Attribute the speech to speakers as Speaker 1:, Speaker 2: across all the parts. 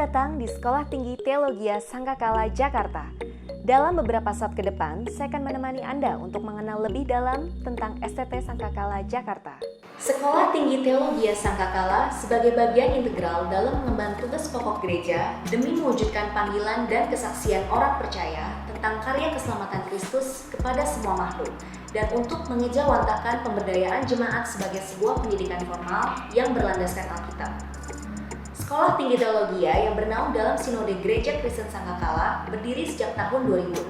Speaker 1: datang di Sekolah Tinggi Teologia Sangkakala, Jakarta. Dalam beberapa saat ke depan, saya akan menemani Anda untuk mengenal lebih dalam tentang STT Sangkakala, Jakarta. Sekolah Tinggi Teologia Sangkakala sebagai bagian integral dalam mengemban tugas pokok gereja demi mewujudkan panggilan dan kesaksian orang percaya tentang karya keselamatan Kristus kepada semua makhluk, dan untuk mengejawantahkan pemberdayaan jemaat sebagai sebuah pendidikan formal yang berlandaskan Alkitab. Sekolah Tinggi Teologia yang bernaung dalam Sinode Gereja Kristen Sangkakala berdiri sejak tahun 2006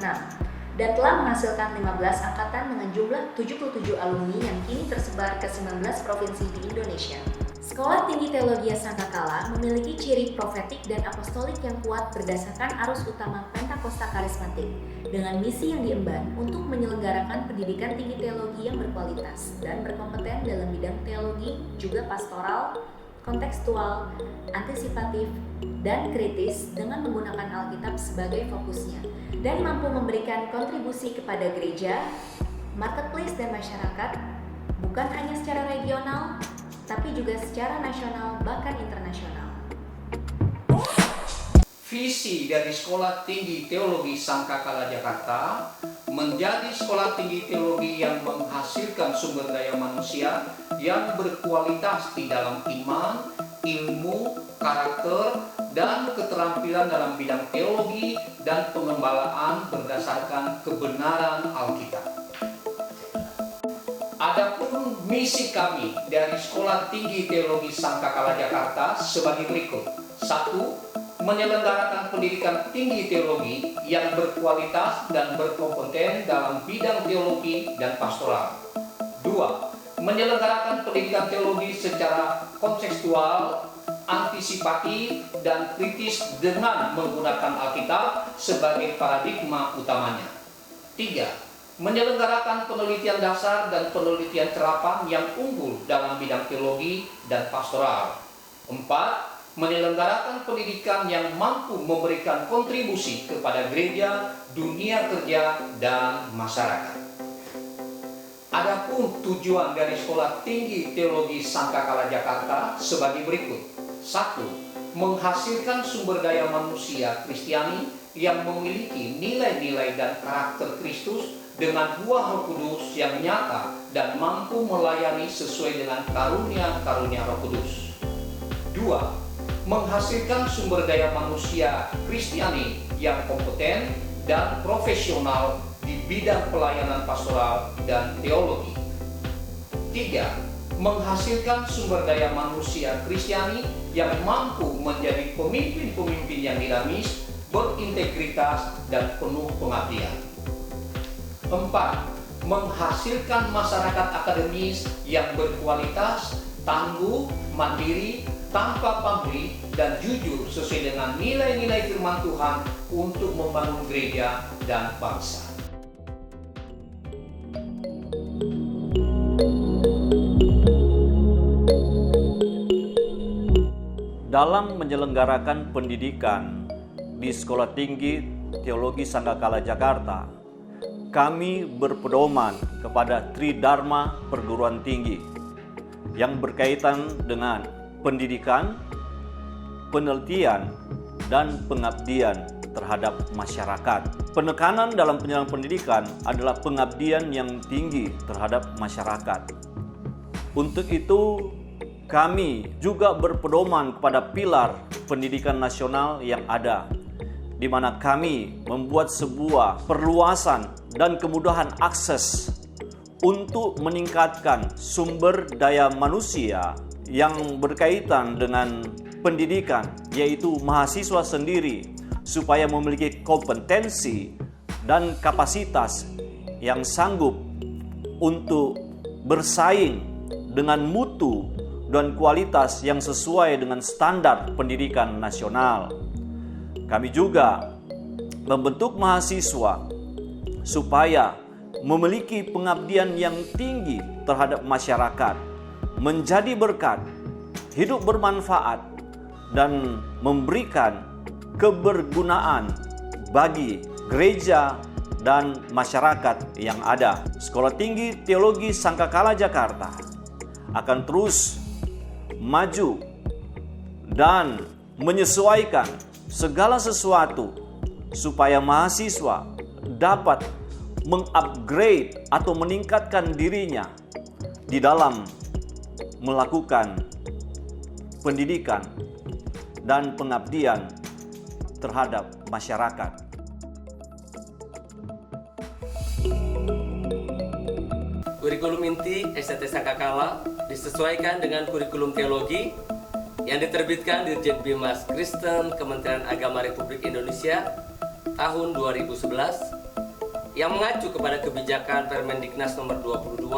Speaker 1: dan telah menghasilkan 15 angkatan dengan jumlah 77 alumni yang kini tersebar ke 19 provinsi di Indonesia. Sekolah Tinggi Teologia Sangkakala memiliki ciri profetik dan apostolik yang kuat berdasarkan arus utama Pentakosta Karismatik dengan misi yang diemban untuk menyelenggarakan pendidikan tinggi teologi yang berkualitas dan berkompeten dalam bidang teologi, juga pastoral, kontekstual, antisipatif, dan kritis dengan menggunakan Alkitab sebagai fokusnya dan mampu memberikan kontribusi kepada gereja, marketplace, dan masyarakat bukan hanya secara regional, tapi juga secara nasional bahkan internasional.
Speaker 2: Visi dari Sekolah Tinggi Teologi Sangkakala Jakarta menjadi sekolah tinggi teologi yang menghasilkan sumber daya manusia yang berkualitas di dalam iman, ilmu, karakter, dan keterampilan dalam bidang teologi dan pengembalaan berdasarkan kebenaran Alkitab. Adapun misi kami dari Sekolah Tinggi Teologi Sangkakala Jakarta sebagai berikut. 1. Menyelenggarakan pendidikan tinggi teologi yang berkualitas dan berkompeten dalam bidang teologi dan pastoral. 2. Menyelenggarakan pendidikan teologi secara kontekstual, antisipatif, dan kritis dengan menggunakan Alkitab sebagai paradigma utamanya. 3. Menyelenggarakan penelitian dasar dan penelitian terapan yang unggul dalam bidang teologi dan pastoral. 4. Menyelenggarakan pendidikan yang mampu memberikan kontribusi kepada gereja, dunia kerja, dan masyarakat. Adapun tujuan dari Sekolah Tinggi Teologi Sangkakala Jakarta sebagai berikut. 1. Menghasilkan sumber daya manusia Kristiani yang memiliki nilai-nilai dan karakter Kristus dengan buah Roh Kudus yang nyata dan mampu melayani sesuai dengan karunia-karunia Roh Kudus. 2. Menghasilkan sumber daya manusia Kristiani yang kompeten dan profesional di bidang pelayanan pastoral dan teologi. 3. Menghasilkan sumber daya manusia Kristiani yang mampu menjadi pemimpin-pemimpin yang dinamis, berintegritas, dan penuh pengabdian. 4. Menghasilkan masyarakat akademis yang berkualitas, tangguh, mandiri, tanpa pamrih, dan jujur sesuai dengan nilai-nilai firman Tuhan untuk membangun gereja dan bangsa.
Speaker 3: Dalam menyelenggarakan pendidikan di Sekolah Tinggi Teologi Sangkakala Jakarta, kami berpedoman kepada Tridharma Perguruan Tinggi yang berkaitan dengan pendidikan, penelitian, dan pengabdian terhadap masyarakat. Penekanan dalam penyelenggaraan pendidikan adalah pengabdian yang tinggi terhadap masyarakat. Untuk itu, kami juga berpedoman kepada pilar pendidikan nasional yang ada, di mana kami membuat sebuah perluasan dan kemudahan akses untuk meningkatkan sumber daya manusia yang berkaitan dengan pendidikan, yaitu mahasiswa sendiri, supaya memiliki kompetensi dan kapasitas yang sanggup untuk bersaing dengan mutu dan kualitas yang sesuai dengan standar pendidikan nasional. Kami juga membentuk mahasiswa supaya memiliki pengabdian yang tinggi terhadap masyarakat, menjadi berkat, hidup bermanfaat, dan memberikan kebergunaan bagi gereja dan masyarakat yang ada. Sekolah Tinggi Teologi Sangkakala Jakarta akan terus maju dan menyesuaikan segala sesuatu supaya mahasiswa dapat mengupgrade atau meningkatkan dirinya di dalam melakukan pendidikan dan pengabdian terhadap masyarakat.
Speaker 4: Kurikulum inti STT Sangkakala disesuaikan dengan kurikulum teologi yang diterbitkan Dirjen Bimas Kristen Kementerian Agama Republik Indonesia tahun 2011 yang mengacu kepada kebijakan Permendiknas nomor 22,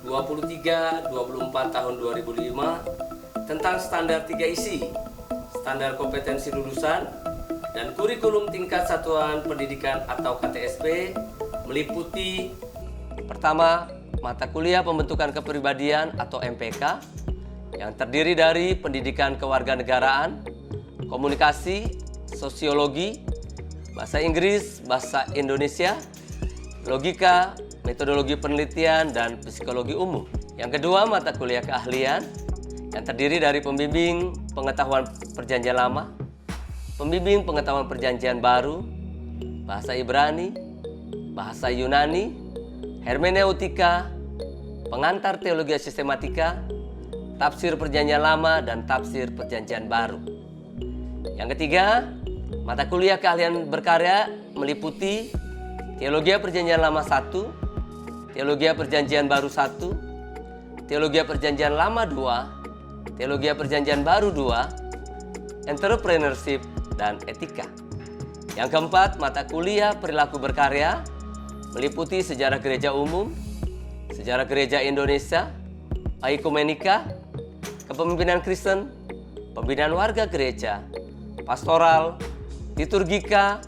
Speaker 4: 23, 24 tahun 2005 tentang standar 3 isi, standar kompetensi lulusan, dan kurikulum tingkat satuan pendidikan atau KTSP meliputi pertama, mata kuliah pembentukan kepribadian atau MPK yang terdiri dari pendidikan kewarganegaraan, komunikasi, sosiologi, bahasa Inggris, bahasa Indonesia, logika, metodologi penelitian, dan psikologi umum. Yang kedua, mata kuliah keahlian yang terdiri dari pembimbing pengetahuan perjanjian lama, pembimbing pengetahuan perjanjian baru, bahasa Ibrani, bahasa Yunani, hermeneutika, pengantar teologi sistematika, tafsir perjanjian lama, dan tafsir perjanjian baru. Yang ketiga, mata kuliah keahlian berkarya meliputi teologi perjanjian lama 1, teologi perjanjian baru 1, teologi perjanjian lama 2, teologi perjanjian baru 2, entrepreneurship, dan etika. Yang keempat, mata kuliah perilaku berkarya meliputi sejarah gereja umum, sejarah gereja Indonesia, aikumenika, kepemimpinan Kristen, pembinaan warga gereja, pastoral, liturgika,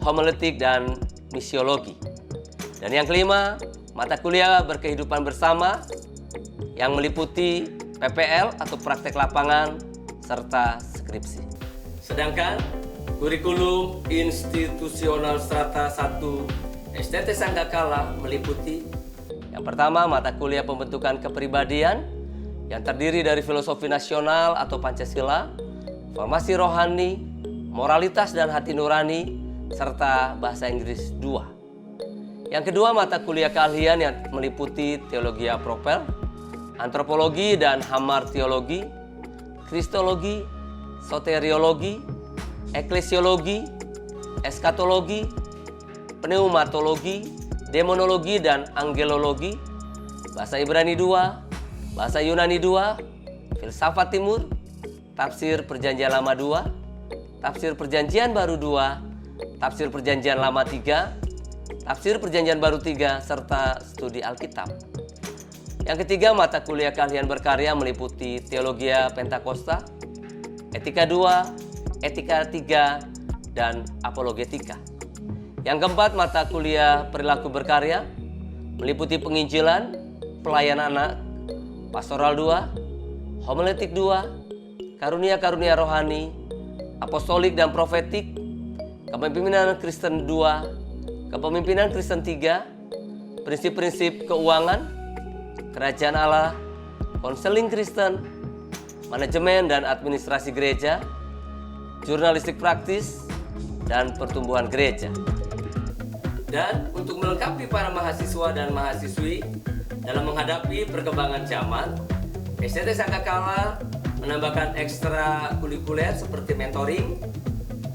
Speaker 4: homiletik, dan misiologi. Dan yang kelima, mata kuliah berkehidupan bersama yang meliputi PPL atau praktek lapangan serta skripsi. Sedangkan kurikulum institusional strata 1 STT Sangkakala meliputi yang pertama, mata kuliah pembentukan kepribadian yang terdiri dari filosofi nasional atau Pancasila, formasi rohani, moralitas dan hati nurani, serta bahasa Inggris 2. Yang kedua, mata kuliah keahlian yang meliputi teologi propel, antropologi dan hamartiologi, kristologi, soteriologi, eklesiologi, eskatologi, pneumatologi, demonologi dan angelologi, bahasa Ibrani 2, bahasa Yunani 2, filsafat timur, tafsir perjanjian lama 2, tafsir perjanjian baru 2, tafsir perjanjian lama 3, tafsir perjanjian baru 3, serta studi Alkitab. Yang ketiga, mata kuliah keahlian berkarya meliputi teologi Pentakosta, etika 2, etika 3, dan apologetika. Yang keempat, mata kuliah perilaku berkarya meliputi penginjilan, pelayanan anak, pastoral 2, homiletik 2, karunia-karunia rohani, apostolik dan profetik, kepemimpinan Kristen 2, kepemimpinan Kristen 3, prinsip-prinsip keuangan, kerajaan Allah, konseling Kristen, manajemen dan administrasi gereja, jurnalistik praktis, dan pertumbuhan gereja. Dan untuk melengkapi para mahasiswa dan mahasiswi dalam menghadapi perkembangan zaman, STT Sangkakala menambahkan ekstra kulikuler seperti mentoring,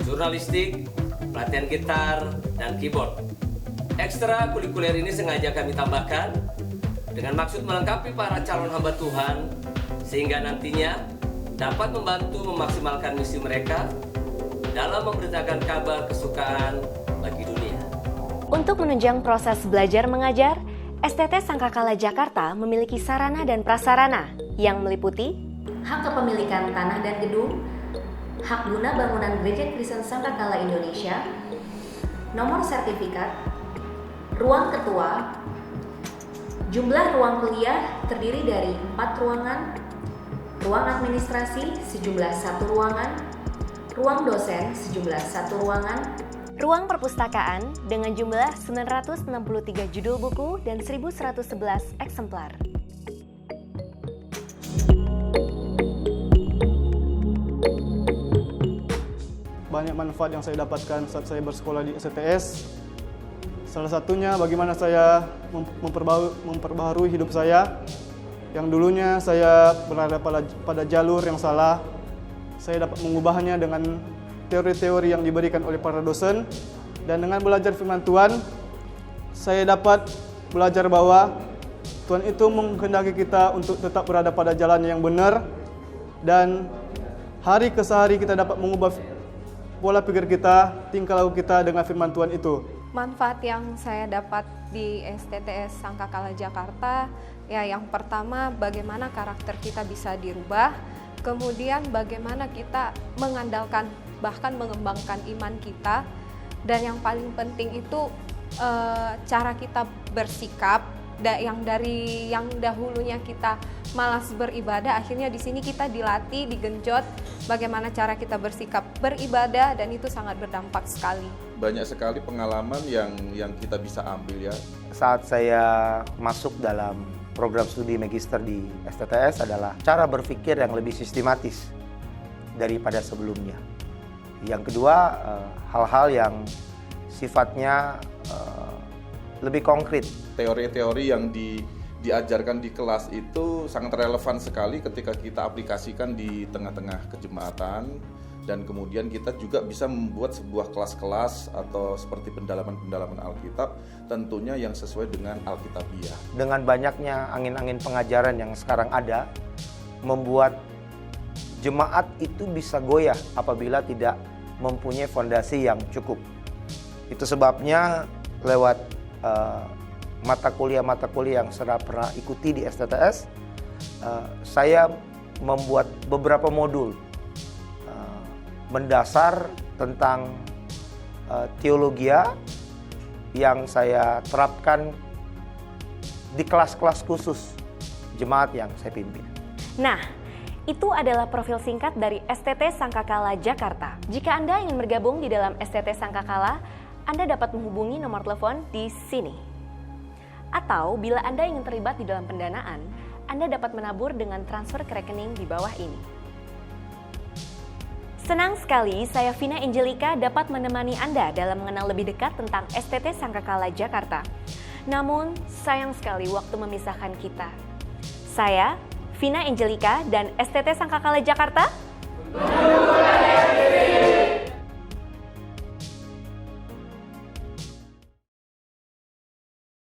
Speaker 4: jurnalistik, pelatihan gitar, dan keyboard. Ekstra kulikuler ini sengaja kami tambahkan dengan maksud melengkapi para calon hamba Tuhan sehingga nantinya dapat membantu memaksimalkan misi mereka dalam memberitakan kabar kesukaan bagi dunia.
Speaker 1: Untuk menunjang proses belajar mengajar, STT Sangkakala Jakarta memiliki sarana dan prasarana yang meliputi hak kepemilikan tanah dan gedung, hak guna bangunan Gereja Kristen Sangkakala Indonesia, nomor sertifikat, ruang ketua, jumlah ruang kuliah terdiri dari 4 ruangan, ruang administrasi sejumlah 1 ruangan, ruang dosen sejumlah 1 ruangan, ruang perpustakaan dengan jumlah 963 judul buku dan 1111 eksemplar.
Speaker 5: banyak manfaat yang saya dapatkan saat saya bersekolah di STTS. Salah satunya bagaimana saya memperbaharui hidup saya. Yang dulunya saya berada pada jalur yang salah, saya dapat mengubahnya dengan teori-teori yang diberikan oleh para dosen. Dan dengan belajar firman Tuhan, saya dapat belajar bahwa Tuhan itu menghendaki kita untuk tetap berada pada jalan yang benar. Dan hari ke hari kita dapat mengubah pola pikir kita, tingkah laku kita dengan firman Tuhan itu.
Speaker 6: Manfaat yang saya dapat di STTS Sangkakala Jakarta, ya yang pertama bagaimana karakter kita bisa dirubah, kemudian bagaimana kita mengandalkan bahkan mengembangkan iman kita, dan yang paling penting itu cara kita bersikap, yang dahulunya kita malas beribadah, akhirnya di sini kita dilatih, digenjot bagaimana cara kita bersikap beribadah, dan itu sangat berdampak sekali.
Speaker 7: Banyak sekali pengalaman yang kita bisa ambil ya.
Speaker 8: Saat saya masuk dalam program studi magister di STTS adalah cara berpikir yang lebih sistematis daripada sebelumnya. Yang kedua, hal-hal yang sifatnya lebih konkret.
Speaker 7: Teori-teori yang diajarkan di kelas itu sangat relevan sekali ketika kita aplikasikan di tengah-tengah kejemaatan. Dan kemudian kita juga bisa membuat sebuah kelas-kelas atau seperti pendalaman-pendalaman Alkitab tentunya yang sesuai dengan Alkitabiah.
Speaker 8: Dengan banyaknya angin-angin pengajaran yang sekarang ada, membuat jemaat itu bisa goyah apabila tidak mempunyai fondasi yang cukup. Itu sebabnya lewat mata kuliah yang saya pernah ikuti di STTS, saya membuat beberapa modul mendasar tentang teologia yang saya terapkan di kelas-kelas khusus jemaat yang saya pimpin.
Speaker 1: Nah, itu adalah profil singkat dari STT Sangkakala Jakarta. Jika Anda ingin bergabung di dalam STT Sangkakala, Anda dapat menghubungi nomor telepon di sini. Atau bila Anda ingin terlibat di dalam pendanaan, Anda dapat menabur dengan transfer ke rekening di bawah ini. Senang sekali saya Vina Angelika dapat menemani Anda dalam mengenal lebih dekat tentang STT Sangkakala Jakarta. Namun sayang sekali waktu memisahkan kita. Saya Vina Angelika dan STT Sangkakala Jakarta